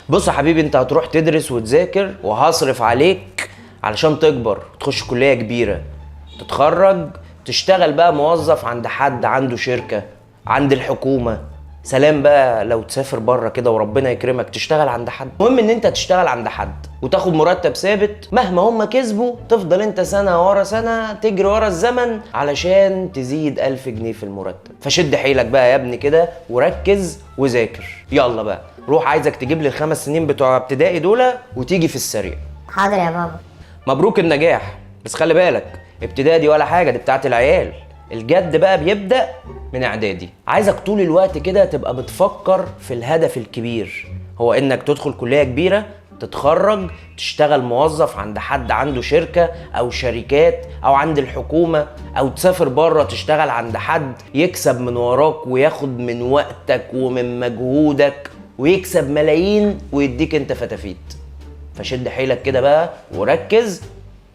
بص يا حبيبي، انت هتروح تدرس وتذاكر وهصرف عليك علشان تكبر تخش كلية كبيرة، تتخرج تشتغل بقى موظف عند حد عنده شركة، عند الحكومة. سلام بقى لو تسافر بره كده وربنا يكرمك تشتغل عند حد. المهم ان انت تشتغل عند حد وتاخد مرتب ثابت، مهما هم كسبوا تفضل انت سنة ورا سنة تجري ورا الزمن علشان تزيد 1000 جنيه في المرتب. فشد حيلك بقى يا ابني كده وركز وذاكر. يلا بقى روح، عايزك تجيب لي ال5 سنين بتوع ابتدائي دول وتيجي في السريع. حاضر يا بابا. مبروك النجاح، بس خلي بالك ابتدائي دي ولا حاجة، دي بتاعت العيال. الجد بقى بيبدأ من اعدادي. عايزك طول الوقت كده تبقى بتفكر في الهدف الكبير، هو انك تدخل كلية كبيرة، تتخرج، تشتغل موظف عند حد عنده شركة او شركات او عند الحكومة، او تسافر بره تشتغل عند حد يكسب من وراك وياخد من وقتك ومن مجهودك ويكسب ملايين ويديك انت فتافيت. فشد حيلك كده بقى وركز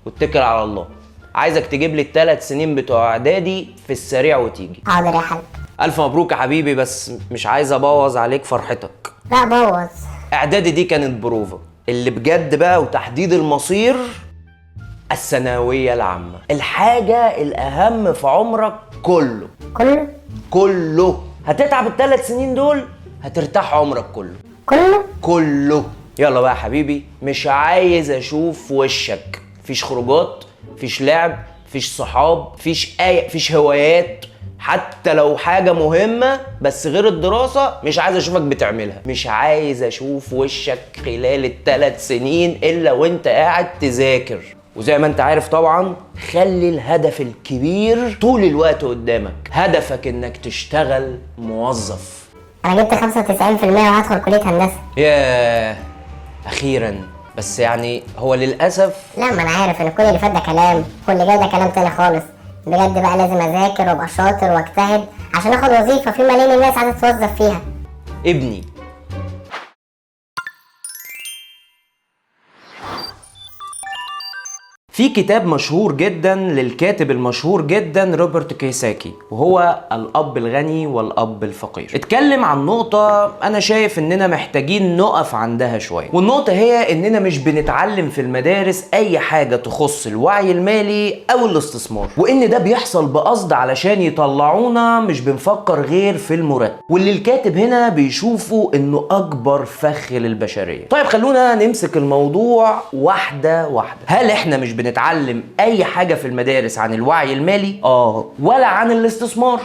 واتكل على الله. عايزك تجيب لي ال3 سنين بتوع اعدادي في السريع وتيجي. حاضر يا حاج. الف مبروك يا حبيبي، بس مش عايز ابوظ عليك فرحتك. لا بوظ. اعدادي دي كانت بروفا، اللي بجد بقى وتحديد المصير الثانوية العامة، الحاجة الاهم في عمرك كله. كله هتتعب ال3 سنين دول، هترتاح عمرك كله. يلا بقى يا حبيبي، مش عايز اشوف وشك. مفيش خروجات، مفيش لعب، مفيش صحاب، مفيش هوايات، حتى لو حاجة مهمة بس غير الدراسة مش عايز اشوفك بتعملها. مش عايز اشوف وشك خلال ال3 سنين الا وانت قاعد تذاكر. وزي ما انت عارف طبعا، خلي الهدف الكبير طول الوقت قدامك. هدفك انك تشتغل موظف. انا جبت 95% وهدخل كلية هندسة. ياه، اخيرا. بس يعني هو للاسف. لا، ما انا عارف ان كل اللي فات ده كلام واللي جاي ده كلام تاني خالص. بجد بقى لازم اذاكر وابقى شاطر واجتهد عشان اخد وظيفة في ملايين الناس عايزة تتوظف فيها. ابني، في كتاب مشهور جدا للكاتب المشهور جدا روبرت كيوساكي، وهو الأب الغني والأب الفقير. اتكلم عن نقطة أنا شايف إننا محتاجين نقف عندها شوية، والنقطة هي إننا مش بنتعلم في المدارس أي حاجة تخص الوعي المالي أو الاستثمار، وإن ده بيحصل بقصد علشان يطلعونا مش بنفكر غير في المرتب، واللي الكاتب هنا بيشوفه إنه أكبر فخ للبشرية. طيب خلونا نمسك الموضوع واحدة واحدة. هل إحنا مش بنتعلم اي حاجة في المدارس عن الوعي المالي؟ ولا عن الاستثمار؟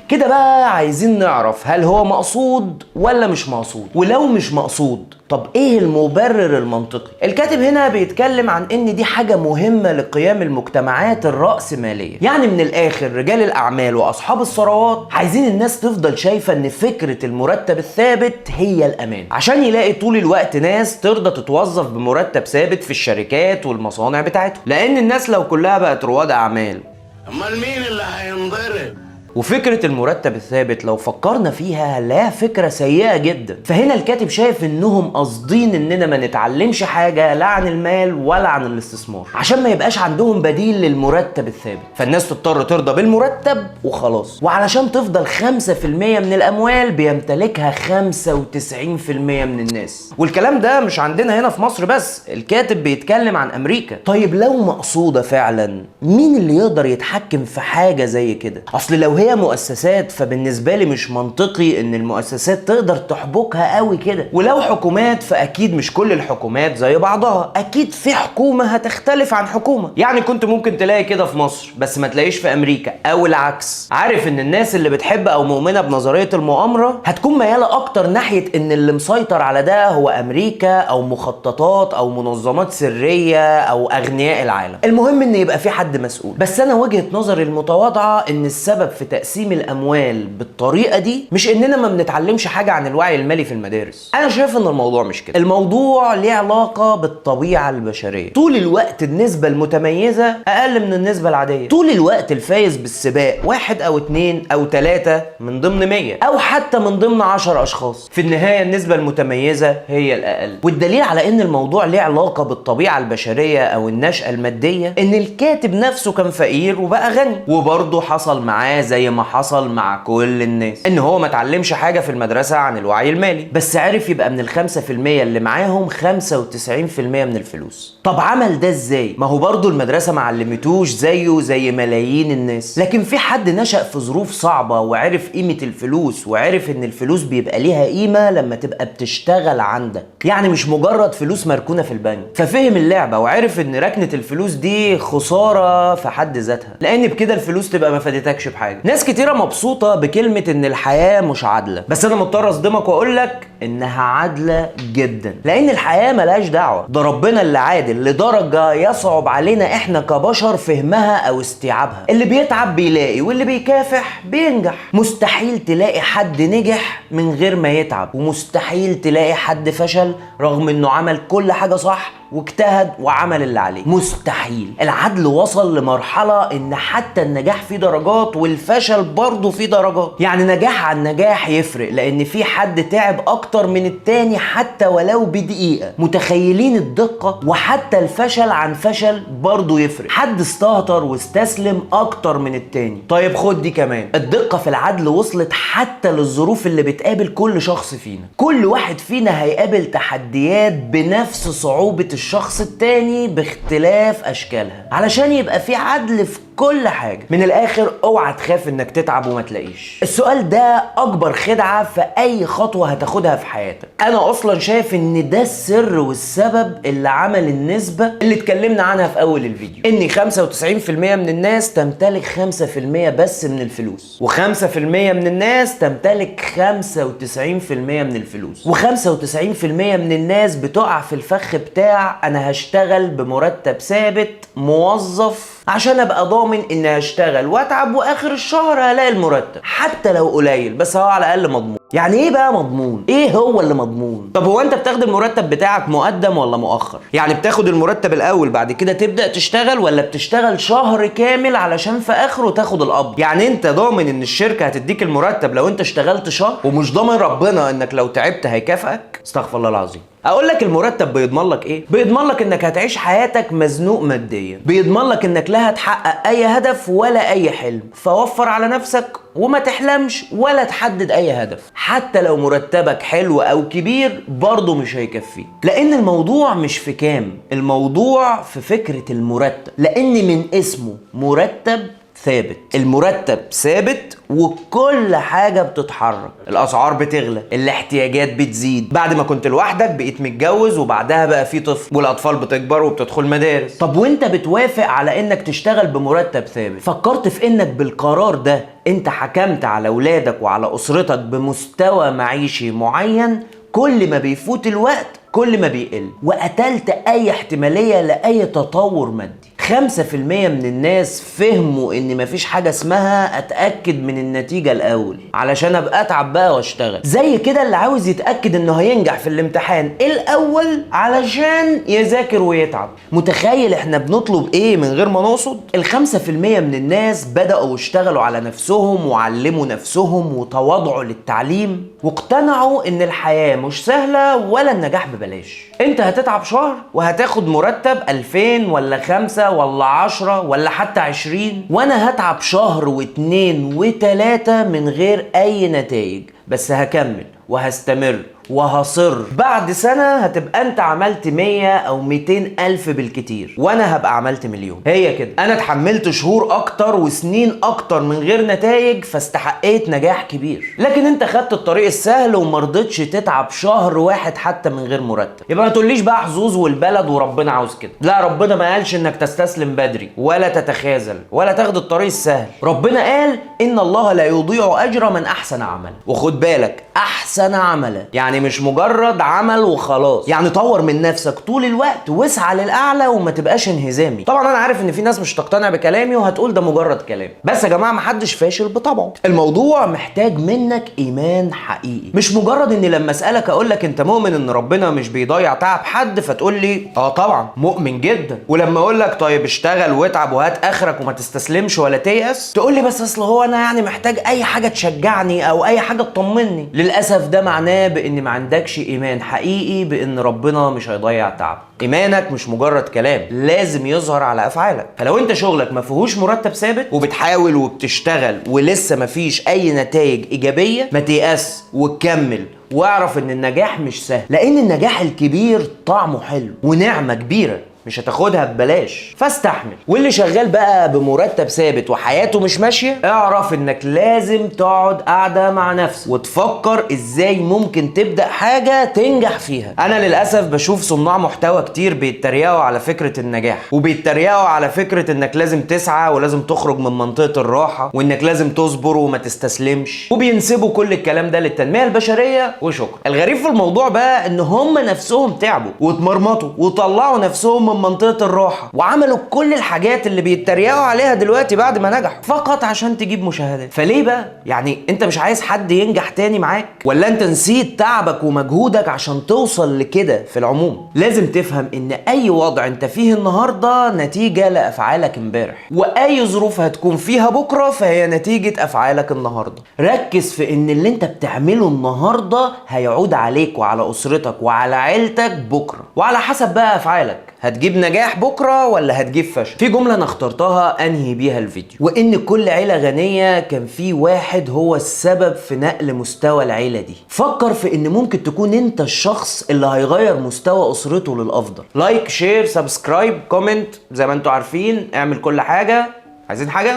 كده بقى عايزين نعرف هل هو مقصود ولا مش مقصود، ولو مش مقصود طب ايه المبرر المنطقي؟ الكاتب هنا بيتكلم عن ان دي حاجة مهمة لقيام المجتمعات الرأسمالية. يعني من الاخر رجال الاعمال واصحاب الثروات عايزين الناس تفضل شايفة ان فكرة المرتب الثابت هي الامان، عشان يلاقي طول الوقت ناس ترضى تتوظف بمرتب ثابت في الشركات والمصانع بتاعتهم. لان الناس لو كلها بقت رواد اعمال، امال مين اللي هينضرب؟ وفكرة المرتب الثابت لو فكرنا فيها لا فكرة سيئة جدا. فهنا الكاتب شايف انهم قاصدين اننا ما نتعلمش حاجة لا عن المال ولا عن الاستثمار، عشان ما يبقاش عندهم بديل للمرتب الثابت، فالناس تضطر ترضى بالمرتب وخلاص. وعلشان تفضل 5% من الاموال بيمتلكها 95% من الناس. والكلام ده مش عندنا هنا في مصر بس، الكاتب بيتكلم عن امريكا. طيب لو مقصودة فعلا، مين اللي يقدر يتحكم في حاجة زي كده؟ اصل لو هي مؤسسات فبالنسبة لي مش منطقي ان المؤسسات تقدر تحبكها قوي كده. ولو حكومات فاكيد مش كل الحكومات زي بعضها، اكيد في حكومة هتختلف عن حكومة. يعني كنت ممكن تلاقي كده في مصر بس ما تلاقيش في امريكا او العكس. عارف ان الناس اللي بتحب او مؤمنة بنظرية المؤامرة هتكون ميالة اكتر ناحية ان اللي مسيطر على ده هو امريكا او مخططات او منظمات سرية او اغنياء العالم. المهم ان يبقى في حد مسؤول. بس انا وجهة نظري المتواضعة ان السبب في تقسيم الاموال بالطريقه دي مش اننا ما بنتعلمش حاجه عن الوعي المالي في المدارس. انا شايف ان الموضوع مش كده. الموضوع ليه علاقه بالطبيعه البشريه. طول الوقت النسبه المتميزه اقل من النسبه العاديه. طول الوقت الفايز بالسباق 1 أو 2 أو 3 من ضمن 100 او حتى من ضمن 10 اشخاص. في النهايه النسبه المتميزه هي الاقل. والدليل على ان الموضوع ليه علاقه بالطبيعه البشريه او النشأة الماديه ان الكاتب نفسه كان فقير وبقى غني، وبرضه حصل معاه زي زي ما حصل مع كل الناس، ان هو ما اتعلمش حاجة في المدرسة عن الوعي المالي، بس عرف يبقى من ال5% اللي معاهم 95% من الفلوس. طب عمل ده ازاي؟ ما هو برضه المدرسة ما علمتوش زيه زي ملايين الناس، لكن في حد نشأ في ظروف صعبة وعرف قيمة الفلوس، وعرف ان الفلوس بيبقى ليها قيمة لما تبقى بتشتغل عندك، يعني مش مجرد فلوس مركونة في البنك. ففهم اللعبة وعرف ان ركنة الفلوس دي خسارة في حد ذاتها، لان بكده الفلوس تبقى ما فادتكش بحاجة. ناس كتيرة مبسوطة بكلمة ان الحياة مش عادلة، بس انا مضطر اصدمك واقول لك انها عادلة جدا، لان الحياة ملهاش دعوة، ده ربنا اللي عادل لدرجة يصعب علينا احنا كبشر فهمها او استيعابها. اللي بيتعب بيلاقي، واللي بيكافح بينجح. مستحيل تلاقي حد نجح من غير ما يتعب، ومستحيل تلاقي حد فشل رغم انه عمل كل حاجة صح واجتهد وعمل اللي عليه. مستحيل. العدل وصل لمرحلة ان حتى النجاح فيه درجات والفشل برضه فيه درجات، يعني نجاح عن نجاح يفرق، لان في حد تعب اكتر من التاني حتى ولو بدقيقة. متخيلين الدقة؟ وحتى الفشل عن فشل برضه يفرق، حد استهتر واستسلم اكتر من التاني. طيب خد دي كمان، الدقة في العدل وصلت حتى للظروف اللي بتقابل كل شخص فينا. كل واحد فينا هيقابل تحديات بنفس صعوبة الشخص التاني باختلاف اشكالها، علشان يبقى في عدل في كل حاجة. من الاخر اوعى تخاف انك تتعب وما تلاقيش. السؤال ده اكبر خدعة في اي خطوة هتاخدها في حياتك. انا اصلا شايف ان ده السر والسبب اللي عمل النسبة اللي اتكلمنا عنها في اول الفيديو، ان 95% من الناس تمتلك 5% بس من الفلوس، و5% من الناس تمتلك 95% من الفلوس، و95% من الناس بتقع في الفخ بتاع انا هشتغل بمرتب ثابت موظف عشان ابقى ضامن اني هشتغل واتعب واخر الشهر هلاقي المرتب، حتى لو قليل بس هو على الاقل مضمون. يعني ايه بقى مضمون؟ ايه هو اللي مضمون؟ طب هو انت بتاخد المرتب بتاعك مقدم ولا مؤخر؟ يعني بتاخد المرتب الاول بعد كده تبدا تشتغل، ولا بتشتغل شهر كامل علشان في اخره تاخد القبض؟ يعني انت ضامن ان الشركه هتديك المرتب لو انت اشتغلت شهر، ومش ضامن ربنا انك لو تعبت هيكافئك؟ استغفر الله العظيم. اقول لك المرتب بيضمن لك ايه؟ بيضمن لك انك هتعيش حياتك مزنوق ماديا، بيضمن لك انك لا هتحقق اي هدف ولا اي حلم، فوفر على نفسك وما تحلمش ولا تحدد اي هدف. حتى لو مرتبك حلو او كبير برضه مش هيكفيك، لان الموضوع مش في كام، الموضوع في فكرة المرتب، لان من اسمه مرتب ثابت. المرتب ثابت وكل حاجة بتتحرك، الأسعار بتغلى، الاحتياجات بتزيد، بعد ما كنت لوحدك بقيت متجوز وبعدها بقى في طفل والأطفال بتكبر وبتدخل مدارس. طب وانت بتوافق على انك تشتغل بمرتب ثابت، فكرت في انك بالقرار ده انت حكمت على ولادك وعلى أسرتك بمستوى معيشي معين كل ما بيفوت الوقت كل ما بيقل، وقتلت اي احتمالية لأي تطور مادي. 5% من الناس فهموا ان مفيش حاجة اسمها اتأكد من النتيجة الاول علشان ابقى اتعب بقى واشتغل، زي كده اللي عاوز يتأكد انه هينجح في الامتحان الاول علشان يذاكر ويتعب. متخيل احنا بنطلب ايه من غير ما نقصد؟ 5% من الناس بدأوا يشتغلوا على نفسهم وعلموا نفسهم وتواضعوا للتعليم، واقتنعوا ان الحياة مش سهلة ولا النجاح ببلاش. انت هتتعب شهر وهتاخد مرتب 2000 ولا 5 ولا 10 ولا حتى 20، وانا هتعب شهر واثنين وثلاثة من غير اي نتائج، بس هكمل وهستمر وهصر. بعد سنة هتبقى انت عملت 100 او 200 الف بالكتير، وانا هبقى عملت مليون. هي كده، انا اتحملت شهور اكتر وسنين اكتر من غير نتائج فاستحقيت نجاح كبير، لكن انت خدت الطريق السهل ومرضتش تتعب شهر واحد حتى من غير مرتب. يبقى ما تقوليش بقى حظوظ والبلد وربنا عاوز كده، لا، ربنا ما قالش انك تستسلم بدري ولا تتخاذل ولا تاخد الطريق السهل. ربنا قال ان الله لا يضيع اجر من احسن عمل، وخد بالك احسن عملا يعني مش مجرد عمل وخلاص، يعني طور من نفسك طول الوقت واسعى للاعلى وما تبقاش انهزامي. طبعا انا عارف ان في ناس مش تقتنع بكلامي وهتقول ده مجرد كلام، بس يا جماعه محدش فاشل بطبعه. الموضوع محتاج منك ايمان حقيقي، مش مجرد اني لما اسالك اقول لك انت مؤمن ان ربنا مش بيضيع تعب حد فتقول لي اه طبعا مؤمن جدا، ولما اقول لك طيب اشتغل واتعب وهات اخرك وما تستسلمش ولا تيأس تقول لي بس اصل هو انا يعني محتاج اي حاجه تشجعني او اي حاجه تطمني. للاسف ده معناه بان ما عندكش ايمان حقيقي بان ربنا مش هيضيع تعب. ايمانك مش مجرد كلام، لازم يظهر على افعالك. فلو انت شغلك ما فيهوش مرتب ثابت وبتحاول وبتشتغل ولسه ما فيش اي نتائج ايجابيه، ما تيأس وتكمل، واعرف ان النجاح مش سهل، لان النجاح الكبير طعمه حلو ونعمه كبيره مش هتاخدها ببلاش، فاستحمل. واللي شغال بقى بمرتب ثابت وحياته مش ماشيه، اعرف انك لازم تقعد قاعده مع نفسك وتفكر ازاي ممكن تبدا حاجه تنجح فيها. انا للاسف بشوف صناع محتوى كتير بيتريقوا على فكره النجاح، وبيتريقوا على فكره انك لازم تسعى ولازم تخرج من منطقه الراحه وانك لازم تصبر وما تستسلمش، وبينسبوا كل الكلام ده للتنميه البشريه وشكرا. الغريب في الموضوع بقى ان هم نفسهم تعبوا واتمرمطوا وطلعوا نفسهم من منطقة الراحة وعملوا كل الحاجات اللي بيتريقوا عليها دلوقتي بعد ما نجحوا، فقط عشان تجيب مشاهدات. فليه بقى؟ يعني انت مش عايز حد ينجح تاني معاك؟ ولا انت نسيت تعبك ومجهودك عشان توصل لكده؟ في العموم لازم تفهم ان اي وضع انت فيه النهاردة نتيجة لافعالك امبارح، واي ظروف هتكون فيها بكرة فهي نتيجة افعالك النهاردة. ركز في ان اللي انت بتعمله النهاردة هيعود عليك وعلى اسرتك وعلى عيلتك بكرة، وعلى حسب بقى افعالك هتجيب نجاح بكره ولا هتجيب فشل. في جمله انا اخترتها انهي بيها الفيديو، وان كل عيله غنيه كان في واحد هو السبب في نقل مستوى العيله دي. فكر في ان ممكن تكون انت الشخص اللي هيغير مستوى اسرته للافضل. لايك، شير، سبسكرايب، كومنت، زي ما انتوا عارفين، اعمل كل حاجه. عايزين حاجه؟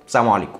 السلام عليكم.